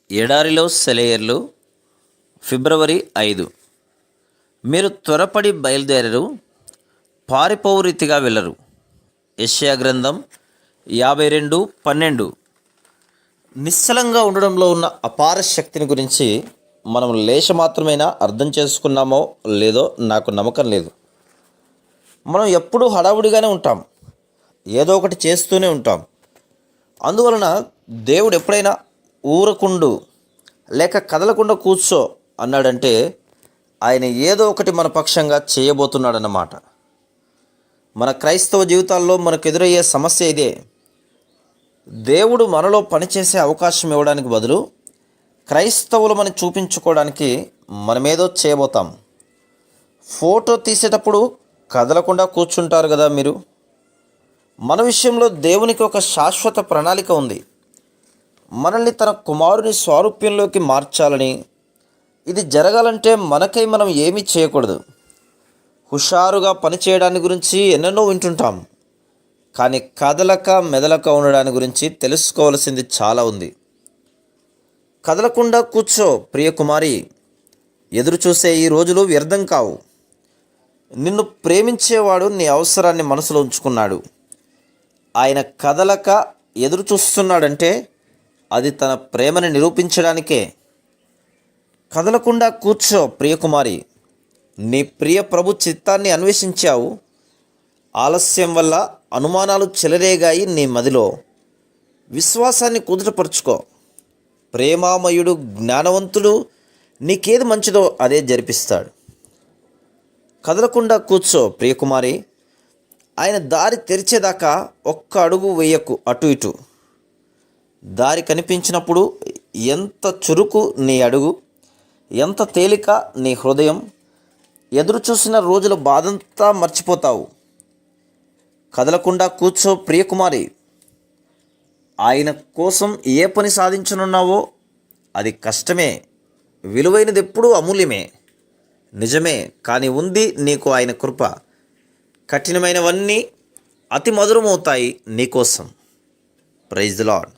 ఎడారిలో సెలయేర్లు ఫిబ్రవరి 5. మీరు త్వరపడి బయలుదేరరు, పారిపోవు రీతిగా వెళ్ళరు. యెషయా గ్రంథం 52:12. నిశ్చలంగా ఉండడంలో ఉన్న అపార శక్తిని గురించి మనం లేశమాత్రమైనా అర్థం చేసుకున్నామో లేదో నాకు నమ్మకం లేదు. మనం ఎప్పుడూ హడావుడిగానే ఉంటాం, ఏదో ఒకటి చేస్తూనే ఉంటాం. అందువలన దేవుడు ఎప్పుడైనా ఊరకుండు లేక కదలకుండా కూర్చో అన్నాడంటే ఆయన ఏదో ఒకటి మన పక్షంగా చేయబోతున్నాడన్నమాట. మన క్రైస్తవ జీవితాల్లో మనకు ఎదురయ్యే సమస్య ఇదే. దేవుడు మనలో పనిచేసే అవకాశం ఇవ్వడానికి బదులు క్రైస్తవులమని చూపించుకోవడానికి మనమేదో చేయబోతాం. ఫోటో తీసేటప్పుడు కదలకుండా కూర్చుంటారు కదా మీరు. మన విషయంలో దేవునికి ఒక శాశ్వత ప్రణాళిక ఉంది. మనల్ని తన కుమారుని స్వారూప్యంలోకి మార్చాలని. ఇది జరగాలంటే మనకై మనం ఏమీ చేయకూడదు. హుషారుగా పనిచేయడాన్ని గురించి ఎన్నెన్నో వింటుంటాం, కానీ కదలక మెదలక ఉండడాని గురించి తెలుసుకోవాల్సింది చాలా ఉంది. కదలకుండా కూర్చో ప్రియ కుమారి. ఎదురు చూసే ఈ రోజులు వ్యర్థం కావు. నిన్ను ప్రేమించేవాడు నీ అవసరాన్ని మనసులో ఉంచుకున్నాడు. ఆయన కదలక ఎదురు చూస్తున్నాడంటే అది తన ప్రేమని నిరూపించడానికే. కదలకుండా కూర్చో ప్రియకుమారి. నీ ప్రియ ప్రభు చిత్తాన్ని అన్వేషించావు. ఆలస్యం వల్ల అనుమానాలు చెలరేగాయి నీ మదిలో. విశ్వాసాన్ని కుదుటపరుచుకో. ప్రేమామయుడు జ్ఞానవంతుడు నీకేది మంచిదో అదే జరిపిస్తాడు. కదలకుండా కూర్చో ప్రియకుమారి. ఆయన దారి తెరిచేదాకా ఒక్క అడుగు వేయకు అటు ఇటు. దారి కనిపించినప్పుడు ఎంత చురుకు నీ అడుగు, ఎంత తేలిక నీ హృదయం. ఎదురు చూసిన రోజుల బాధంతా మర్చిపోతావు. కదలకుండా కూర్చో ప్రియకుమారి. ఆయన కోసం ఏ పని సాధించనున్నావో అది కష్టమే, విలువైనది ఎప్పుడూ అమూల్యమే. నిజమే, కానీ ఉంది నీకు ఆయన కృప. కఠినమైనవన్నీ అతి మధురమవుతాయి నీకోసం. Praise the lord.